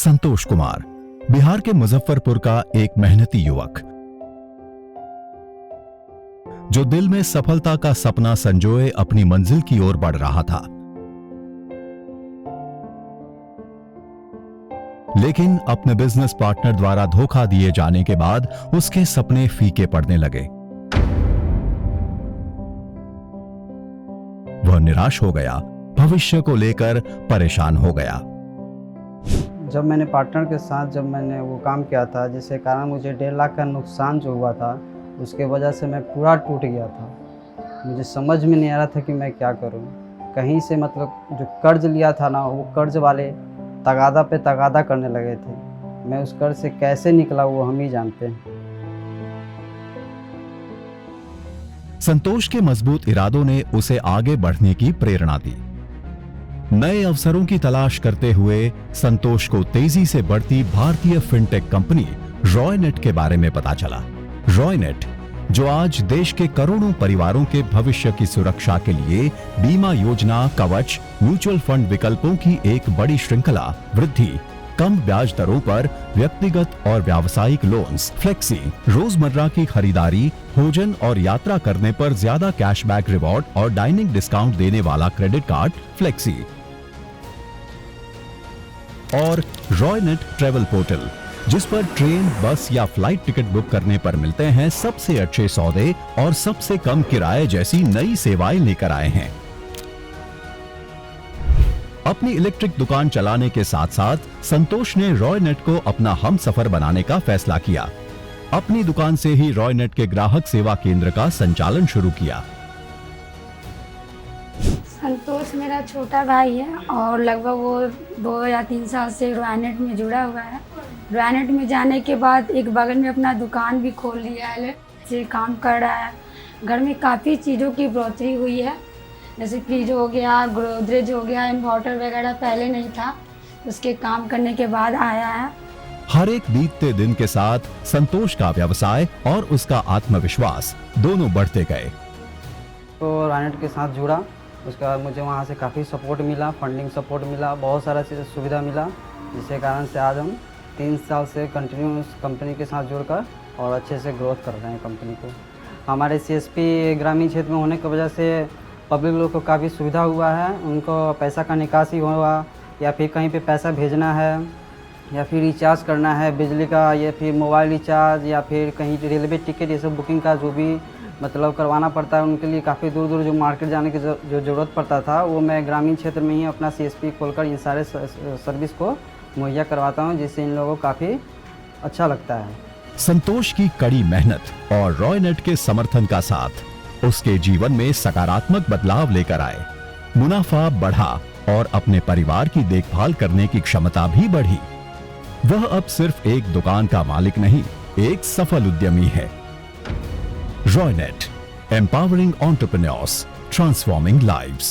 संतोष कुमार बिहार के मुजफ्फरपुर का एक मेहनती युवक जो दिल में सफलता का सपना संजोए अपनी मंजिल की ओर बढ़ रहा था, लेकिन अपने बिजनेस पार्टनर द्वारा धोखा दिए जाने के बाद उसके सपने फीके पड़ने लगे। वह निराश हो गया, भविष्य को लेकर परेशान हो गया। जब मैंने पार्टनर के साथ जब मैंने वो काम किया था, जिसके कारण मुझे 1.5 लाख का नुकसान जो हुआ था, उसके वजह से मैं पूरा टूट गया था। मुझे समझ में नहीं आ रहा था कि मैं क्या करूं। कहीं से मतलब जो कर्ज लिया था ना, वो कर्ज वाले तगादा पे तगादा करने लगे थे। मैं उस कर्ज से कैसे निकला वो हम ही जानते हैं। संतोष के मजबूत इरादों ने उसे आगे बढ़ने की प्रेरणा दी। नए अवसरों की तलाश करते हुए संतोष को तेजी से बढ़ती भारतीय फिनटेक कंपनी रॉयनेट के बारे में पता चला। रॉयनेट, जो आज देश के करोड़ों परिवारों के भविष्य की सुरक्षा के लिए बीमा योजना, कवच, म्यूचुअल फंड विकल्पों की एक बड़ी श्रृंखला, वृद्धि, कम ब्याज दरों पर व्यक्तिगत और व्यावसायिक लोन्स, फ्लेक्सी, रोजमर्रा की खरीदारी, भोजन और यात्रा करने पर ज्यादा कैशबैक रिवॉर्ड और डाइनिंग डिस्काउंट देने वाला क्रेडिट कार्ड फ्लेक्सी, और रॉयनेट ट्रेवल पोर्टल, जिस पर ट्रेन, बस या फ्लाइट टिकट बुक करने पर मिलते हैं सबसे अच्छे सौदे और सबसे कम किराए जैसी नई सेवाएं लेकर आए हैं। अपनी इलेक्ट्रिक दुकान चलाने के साथ साथ संतोष ने रॉयनेट को अपना हमसफर बनाने का फैसला किया। अपनी दुकान से ही रॉयनेट के ग्राहक सेवा केंद्र का संचालन शुरू किया। संतोष मेरा छोटा भाई है और लगभग वो 2 या 3 साल से रॉयनेट में जुड़ा हुआ है। रॉयनेट में जाने के बाद एक बगल में अपना दुकान भी खोल लिया है, से काम कर रहा है। घर में काफ़ी चीज़ों की बढ़ोतरी हुई है, जैसे फ्रिज हो गया, गोदरेज हो गया, इन्वर्टर वगैरह पहले नहीं था, उसके काम करने के बाद आया है। हर एक बीतते दिन के साथ संतोष का व्यवसाय और उसका आत्मविश्वास दोनों बढ़ते गए। तो रॉयनेट के साथ जुड़ा, उसके बाद मुझे वहाँ से काफ़ी सपोर्ट मिला, फंडिंग सपोर्ट मिला, बहुत सारा चीज़ सुविधा मिला, जिसके कारण से आज हम 3 साल से कंटिन्यू उस कंपनी के साथ जुड़कर और अच्छे से ग्रोथ कर रहे हैं कंपनी को। हमारे सीएसपी ग्रामीण क्षेत्र में होने की वजह से पब्लिक लोग को काफ़ी सुविधा हुआ है। उनको पैसा का निकासी हुआ या फिर कहीं पे पैसा भेजना है या फिर रिचार्ज करना है बिजली का, या फिर मोबाइल रिचार्ज, या फिर कहीं रेलवे टिकट, ये सब बुकिंग का जो भी मतलब करवाना पड़ता है, उनके लिए काफ़ी दूर दूर जो मार्केट जाने की जो ज़रूरत पड़ता था, वो मैं ग्रामीण क्षेत्र में ही अपना सीएसपी खोलकर इन सारे सर्विस को मुहैया करवाता हूँ, जिससे इन लोगों को काफ़ी अच्छा लगता है। संतोष की कड़ी मेहनत और रॉयनेट के समर्थन का साथ उसके जीवन में सकारात्मक बदलाव लेकर आए। मुनाफा बढ़ा और अपने परिवार की देखभाल करने की क्षमता भी बढ़ी। वह अब सिर्फ एक दुकान का मालिक नहीं, एक सफल उद्यमी है। रॉयनेट, empowering entrepreneurs, transforming lives।